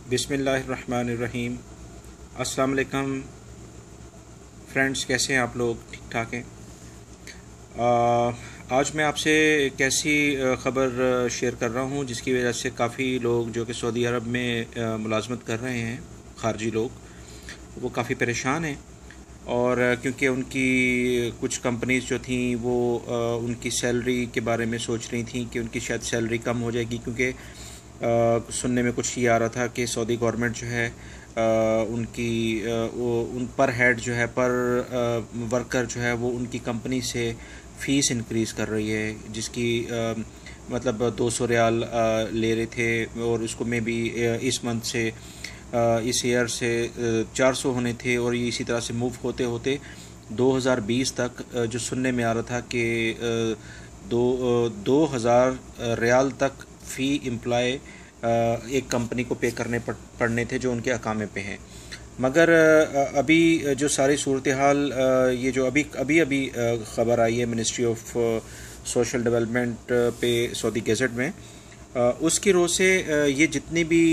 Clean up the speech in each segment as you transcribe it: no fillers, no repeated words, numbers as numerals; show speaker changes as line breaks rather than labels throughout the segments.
बिस्मिल्लाहिर्रहमानिर्रहीम। अस्सलाम वालेकुम फ्रेंड्स, कैसे हैं आप लोग? ठीक ठाक हैं। आज मैं आपसे एक ऐसी ख़बर शेयर कर रहा हूं जिसकी वजह से काफ़ी लोग जो कि सऊदी अरब में मुलाजमत कर रहे हैं, ख़ारजी लोग, वो काफ़ी परेशान हैं। और क्योंकि उनकी कुछ कंपनीज़ जो थी वो उनकी सैलरी के बारे में सोच रही थी कि उनकी शायद सैलरी कम हो जाएगी, क्योंकि सुनने में कुछ ये आ रहा था कि सऊदी गवर्नमेंट जो है उनकी उन पर हेड जो है पर वर्कर जो है वो उनकी कंपनी से फ़ीस इंक्रीज़ कर रही है, जिसकी मतलब 200 रियाल ले रहे थे और उसको में भी इस मंथ से इस ईयर से 400 होने थे, और ये इसी तरह से मूव होते होते 2020 तक जो सुनने में आ रहा था कि 2000 रियाल तक फ़ी एम्प्लॉय एक कंपनी को पे करने पड़ने थे जो उनके अकामे पे हैं। मगर अभी जो सारी सूरत हाल, ये जो अभी ख़बर आई है मिनिस्ट्री ऑफ सोशल डेवलपमेंट पे सऊदी गज़ट में, उसकी रोज़ से ये जितनी भी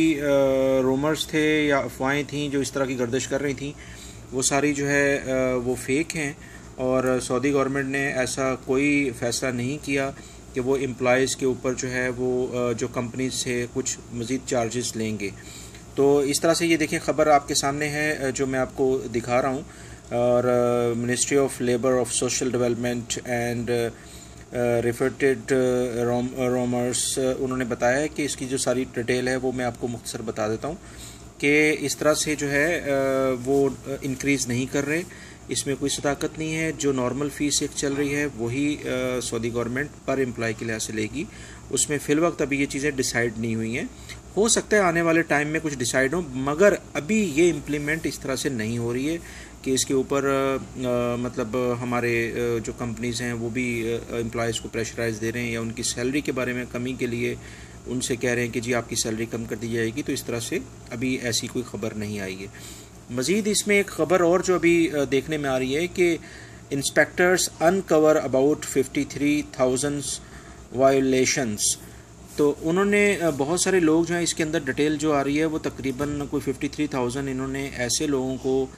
रूमर्स थे या अफवाहें थीं जो इस तरह की गर्दिश कर रही थीं, वो सारी जो है वो फेक हैं। और सऊदी गवर्नमेंट ने ऐसा कोई फ़ैसला नहीं किया कि वो एम्प्लॉइज़ के ऊपर जो है वो जो कंपनी से कुछ मज़ीद चार्जेस लेंगे। तो इस तरह से ये देखें, ख़बर आपके सामने है जो मैं आपको दिखा रहा हूँ। और ministry of labour of social development and रिफरेटेड रोमर्स, उन्होंने बताया है कि इसकी जो सारी डिटेल है वो मैं आपको मुख्तसर बता देता हूँ कि इस तरह से जो है वो इंक्रीज़ नहीं कर रहे, इसमें कोई सदाकत नहीं है। जो नॉर्मल फ़ीस एक चल रही है वही सऊदी गवर्नमेंट पर एम्प्लॉय के लिहाज से लेगी, उसमें फ़िल वक्त अभी ये चीज़ें डिसाइड नहीं हुई हैं। हो सकता है आने वाले टाइम में कुछ डिसाइड हो, मगर अभी ये इम्प्लीमेंट इस तरह से नहीं हो रही है कि इसके ऊपर मतलब हमारे जो कंपनीज़ हैं वो भी एम्प्लॉयज़ को प्रेशराइज़ दे रहे हैं या उनकी सैलरी के बारे में कमी के लिए उनसे कह रहे हैं कि जी आपकी सैलरी कम कर दी जाएगी। तो इस तरह से अभी ऐसी कोई ख़बर नहीं आई है। मज़ीद इसमें एक ख़बर और जो अभी देखने में आ रही है कि इंस्पेक्टर्स अनकवर अबाउट 53,000 वायोलेशंस। तो उन्होंने बहुत सारे लोग जो हैं, इसके अंदर डिटेल जो आ रही है वो तकरीबन कोई 53,000 इन्होंने ऐसे लोगों को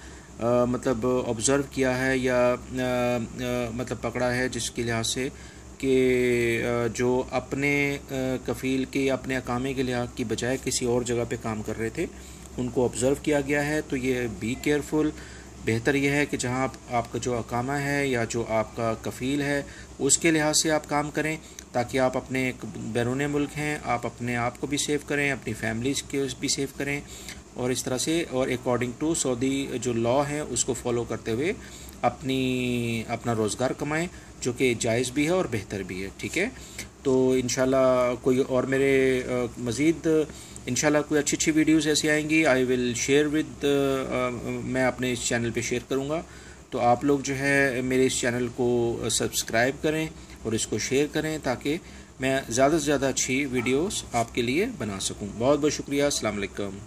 मतलब ऑब्ज़र्व किया है या मतलब पकड़ा है जिसके लिहाज से कि जो अपने कफ़ील के या अपने अकामे के लिहाज की बजाय किसी और जगह पे काम कर रहे थे, उनको ऑब्ज़र्व किया गया है। तो ये बी केयरफुल, बेहतर यह है कि जहाँ आपका जो अकामा है या जो आपका कफ़ील है उसके लिहाज से आप काम करें, ताकि आप अपने बैरून मुल्क हैं, आप अपने आप को भी सेव करें, अपनी फैमिलीज़ के भी सेव करें, और इस तरह से और अकॉर्डिंग टू सऊदी जो लॉ है उसको फॉलो करते हुए अपना रोज़गार कमाएं, जो कि जायज़ भी है और बेहतर भी है। ठीक है, तो इंशाल्लाह कोई और मेरे मज़ीद इंशाल्लाह कोई अच्छी वीडियोज़ ऐसी आएंगी, आई विल शेयर विद मैं अपने इस चैनल पे शेयर करूँगा। तो आप लोग जो है मेरे इस चैनल को सब्सक्राइब करें और इसको शेयर करें, ताकि मैं ज़्यादा से ज़्यादा अच्छी वीडियोज़ आपके लिए बना सकूँ। बहुत बहुत शुक्रिया। अस्सलाम वालेकुम।